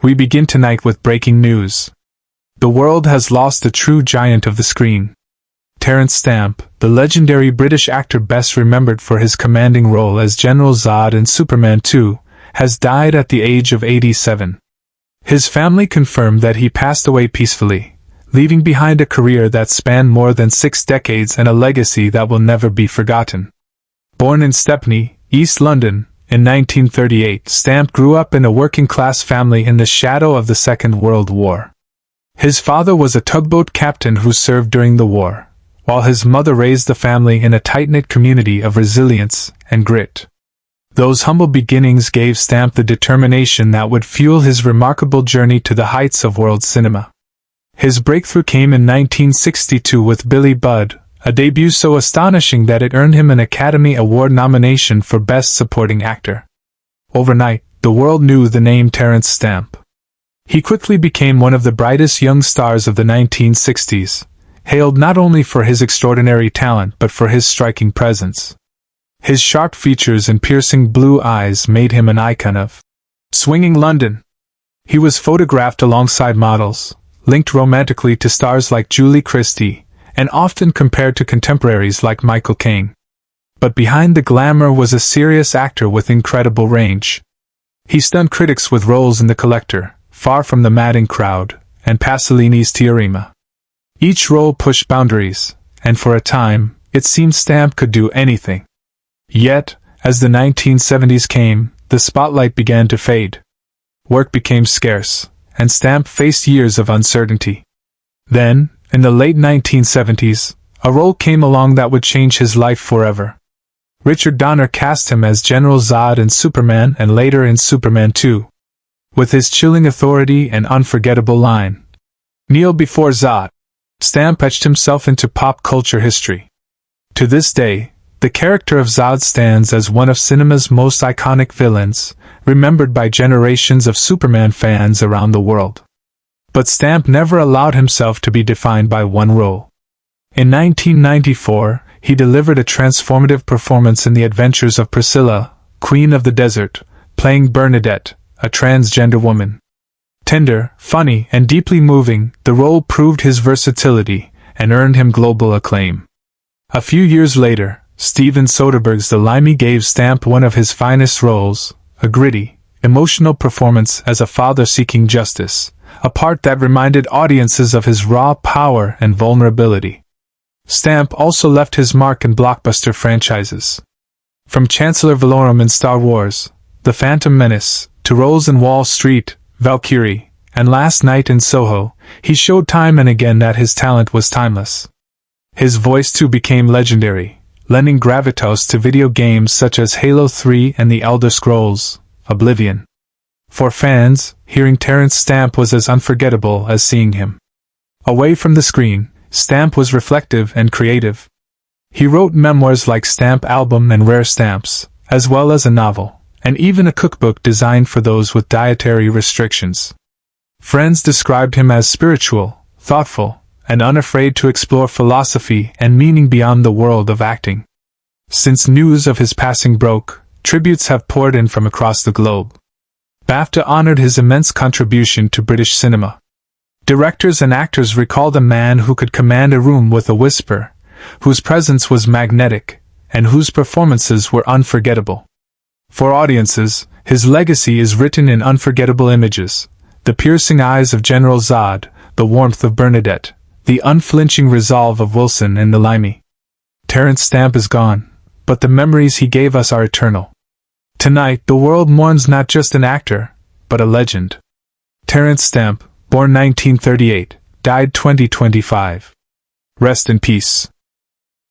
We begin tonight with breaking news. The world has lost a true giant of the screen. Terence Stamp, the legendary British actor best remembered for his commanding role as General Zod in Superman 2, has died at the age of 87. His family confirmed that he passed away peacefully, leaving behind a career that spanned more than 6 decades and a legacy that will never be forgotten. Born in Stepney, East London, in 1938, Stamp grew up in a working-class family in the shadow of the Second World War. His father was a tugboat captain who served during the war, while his mother raised the family in a tight-knit community of resilience and grit. Those humble beginnings gave Stamp the determination that would fuel his remarkable journey to the heights of world cinema. His breakthrough came in 1962 with Billy Budd, a debut so astonishing that it earned him an Academy Award nomination for Best Supporting Actor. Overnight, the world knew the name Terence Stamp. He quickly became one of the brightest young stars of the 1960s, hailed not only for his extraordinary talent but for his striking presence. His sharp features and piercing blue eyes made him an icon of swinging London. He was photographed alongside models, linked romantically to stars like Julie Christie, and often compared to contemporaries like Michael Caine. But behind the glamour was a serious actor with incredible range. He stunned critics with roles in The Collector, Far from the Madding Crowd, and Pasolini's Teorema. Each role pushed boundaries, and for a time, it seemed Stamp could do anything. Yet, as the 1970s came, the spotlight began to fade. Work became scarce, and Stamp faced years of uncertainty. Then, in the late 1970s, a role came along that would change his life forever. Richard Donner cast him as General Zod in Superman and later in Superman 2. With his chilling authority and unforgettable line, "Kneel before Zod," Stamp etched himself into pop culture history. To this day, the character of Zod stands as one of cinema's most iconic villains, remembered by generations of Superman fans around the world. But Stamp never allowed himself to be defined by one role. In 1994, he delivered a transformative performance in The Adventures of Priscilla, Queen of the Desert, playing Bernadette, a transgender woman. Tender, funny, and deeply moving, the role proved his versatility and earned him global acclaim. A few years later, Steven Soderbergh's The Limey gave Stamp one of his finest roles, a gritty, emotional performance as a father seeking justice, a part that reminded audiences of his raw power and vulnerability. Stamp also left his mark in blockbuster franchises. From Chancellor Valorum in Star Wars, The Phantom Menace, to roles in Wall Street, Valkyrie, and Last Night in Soho, he showed time and again that his talent was timeless. His voice too became legendary, lending gravitas to video games such as Halo 3 and The Elder Scrolls: Oblivion. For fans, hearing Terence Stamp was as unforgettable as seeing him. Away from the screen, Stamp was reflective and creative. He wrote memoirs like Stamp Album and Rare Stamps, as well as a novel, and even a cookbook designed for those with dietary restrictions. Friends described him as spiritual, thoughtful, and unafraid to explore philosophy and meaning beyond the world of acting. Since news of his passing broke, tributes have poured in from across the globe. BAFTA honored his immense contribution to British cinema. Directors and actors recalled a man who could command a room with a whisper, whose presence was magnetic, and whose performances were unforgettable. For audiences, his legacy is written in unforgettable images: the piercing eyes of General Zod, the warmth of Bernadette, the unflinching resolve of Wilson in The Limey. Terence Stamp is gone, but the memories he gave us are eternal. Tonight, the world mourns not just an actor, but a legend. Terence Stamp, born 1938, died 2025. Rest in peace.